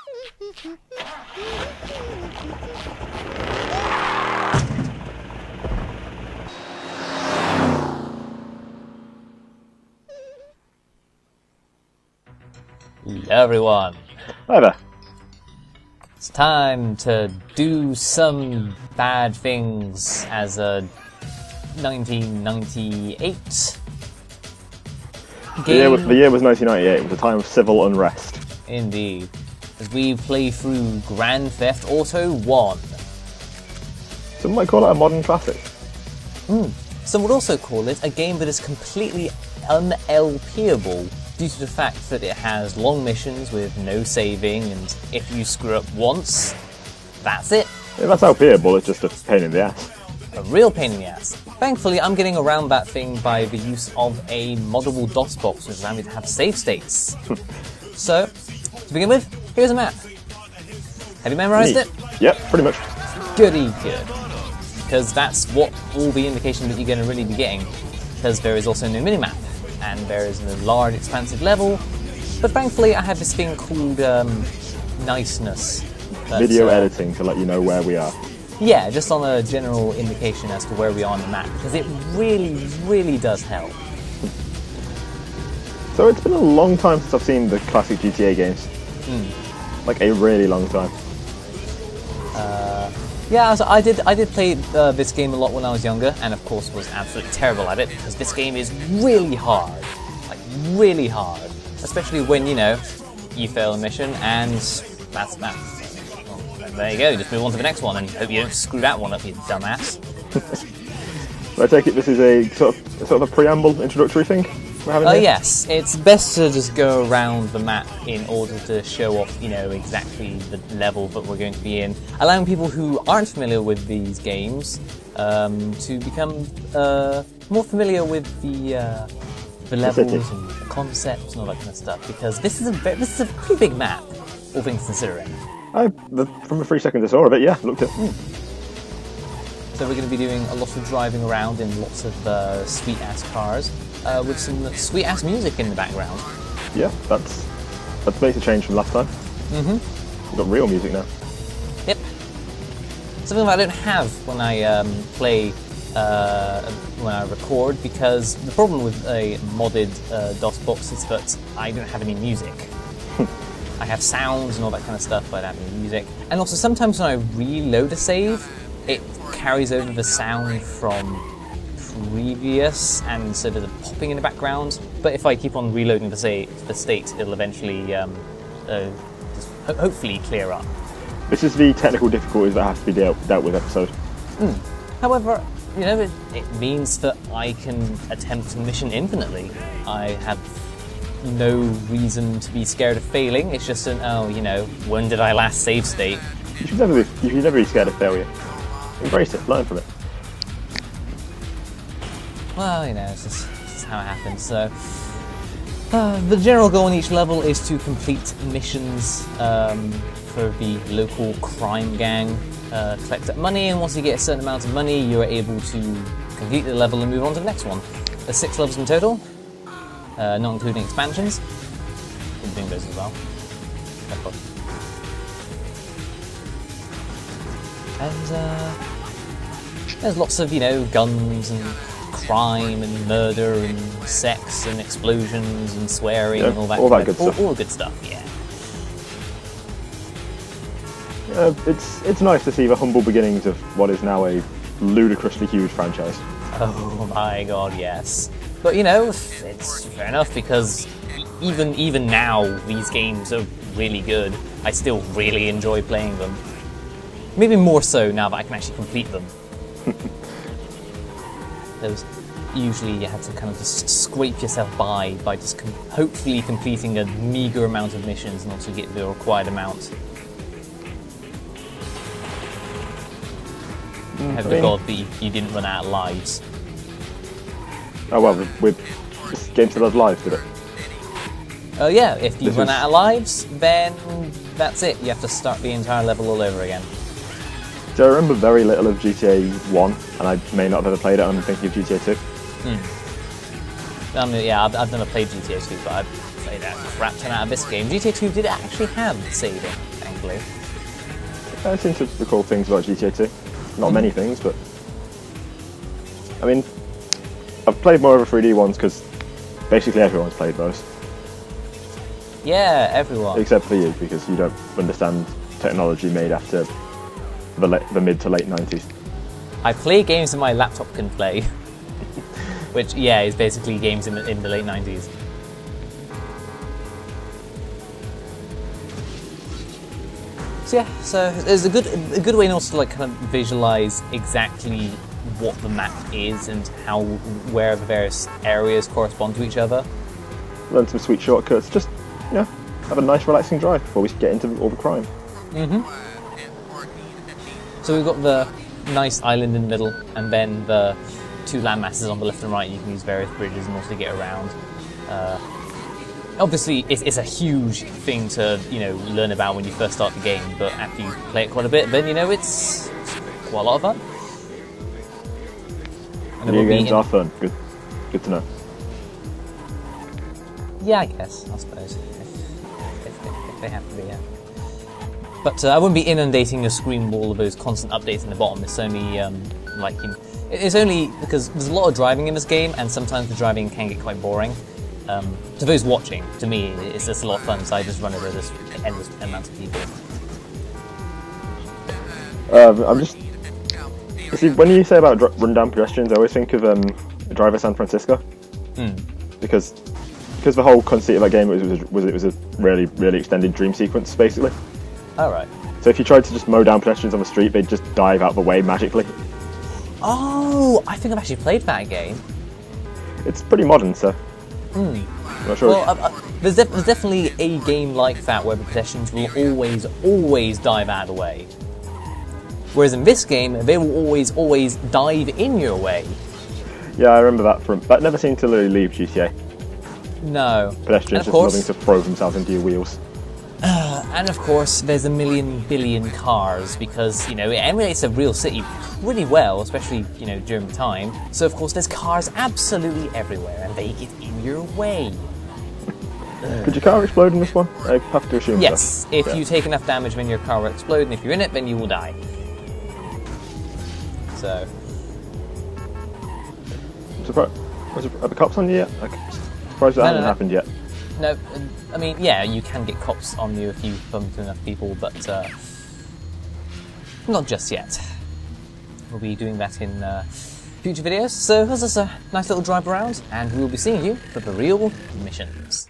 Hello everyone. Hi there. It's time to do some bad things as a 1998 game. The year was 1998. It was a time of civil unrest. Indeed. As we play through Grand Theft Auto 1. Some might call it a modern classic. Some would also call it a game that is completely un-LPable due to the fact that it has long missions with no saving, and if you screw up once, that's it. Yeah, that's LPable, it's just a pain in the ass. A real pain in the ass. Thankfully, I'm getting around that thing by the use of a moddable DOS box, which allows me to have save states. So, to begin with, here's a map. Have you memorized it? Yep, pretty much. Goody good. Because that's what all the indication that you're going to really be getting. Because there is also no minimap, and there is no large expansive level. But thankfully, I have this thing called niceness. Video editing to let you know where we are. Yeah, just on a general indication as to where we are on the map, because it really, really does help. So it's been a long time since I've seen the classic GTA games. Like a really long time. Yeah, so I did play this game a lot when I was younger, and of course was absolutely terrible at it, because this game is really hard. Like, really hard. Especially when, you know, you fail a mission, and that's that. Well, there you go, just move on to the next one, and hope you don't screw that one up, you dumbass. I take it this is a sort of a preamble, introductory thing we're having here? Yes, it's best to just go around the map in order to show off, you know, exactly the level that we're going to be in, allowing people who aren't familiar with these games to become more familiar with the levels and the concepts and all that kind of stuff. Because this is a pretty big map, all things considering. From the 3 seconds I saw of it, yeah, looked at. So we're going to be doing a lot of driving around in lots of sweet-ass cars with some sweet-ass music in the background. Yeah, that's made a change from last time. We've got real music now. Yep. Something that I don't have when I play, when I record, because the problem with a modded DOS box is that I don't have any music. I have sounds and all that kind of stuff, but I don't have any music. And also sometimes when I reload a save, it carries over the sound from previous, and so there's a popping in the background. But if I keep on reloading the state, it'll eventually, hopefully, clear up. This is the technical difficulties that have to be dealt with episode. However, you know, it means that I can attempt a mission infinitely. I have no reason to be scared of failing. It's just you know, when did I last save state? You should never be scared of failure. Embrace it, learn from it. Well, you know, this is how it happens. So, the general goal in each level is to complete missions for the local crime gang, collect up money, and once you get a certain amount of money, you are able to complete the level and move on to the next one. There's 6 levels in total, not including expansions. We'll be doing those as well. And there's lots of, you know, guns and crime and murder and sex and explosions and swearing and all that good stuff. All the good stuff, yeah. It's nice to see the humble beginnings of what is now a ludicrously huge franchise. Oh my god, yes. But, you know, it's fair enough, because even now these games are really good. I still really enjoy playing them. Maybe more so now that I can actually complete them. Usually you have to kind of just scrape yourself by just hopefully completing a meager amount of missions in order to get the required amount. Hope to God that you didn't run out of lives. Oh well, this game still has lives, did it? Oh yeah, if you run out of lives, then that's it. You have to start the entire level all over again. So I remember very little of GTA 1, and I may not have ever played it, and I'm thinking of GTA 2. Yeah, I've never played GTA 2, but I've played a crap ton out of this game. GTA 2 did actually have saving. thankfully. I seem to recall things about GTA 2. Not many things, but I mean, I've played more of the 3D ones because basically everyone's played those. Yeah, everyone. Except for you, because you don't understand technology made after the mid to late 90s. I play games that my laptop can play, which, yeah, is basically games in the late 90s. So yeah, so there's a good way also to like kind of visualize exactly what the map is and where the various areas correspond to each other. Learn some sweet shortcuts. Just, have a nice relaxing drive before we get into all the crime. So we've got the nice island in the middle, and then the two landmasses on the left and right. You can use various bridges and also get around. Obviously, it's a huge thing to learn about when you first start the game, but after you play it quite a bit, then it's quite a lot of fun. And Video games are fun. Good to know. Yeah, I guess. I suppose if they have to be. Yeah. But I wouldn't be inundating your screen with all of those constant updates in the bottom. It's only it's only because there's a lot of driving in this game, and sometimes the driving can get quite boring. To those watching, to me, it's just a lot of fun, so I just run over this endless amount of people. See, when you say about run-down pedestrians, I always think of Driver San Francisco. Because the whole conceit of that game was it was a really, really extended dream sequence, basically. Alright. So if you tried to just mow down pedestrians on the street, they'd just dive out of the way magically. Oh, I think I've actually played that game. It's pretty modern, so... I'm not sure. Well, there's definitely a game like that where the pedestrians will always dive out of the way. Whereas in this game, they will always dive in your way. Yeah, I remember that that never seemed to really leave GTA. No. Pedestrians just loving to throw themselves into your wheels. And of course, there's a million billion cars because, it emulates a real city really well, especially, during the time. So, of course, there's cars absolutely everywhere and they get in your way. Could your car explode in this one? I have to assume yes, so. If you take enough damage, then your car will explode, and if you're in it, then you will die. So... I'm surprised. Are the cops on you yet? I'm surprised that hasn't happened yet. No, I mean, yeah, you can get cops on you if you bump into enough people, but not just yet. We'll be doing that in future videos. So this is a nice little drive around, and we will be seeing you for the real missions.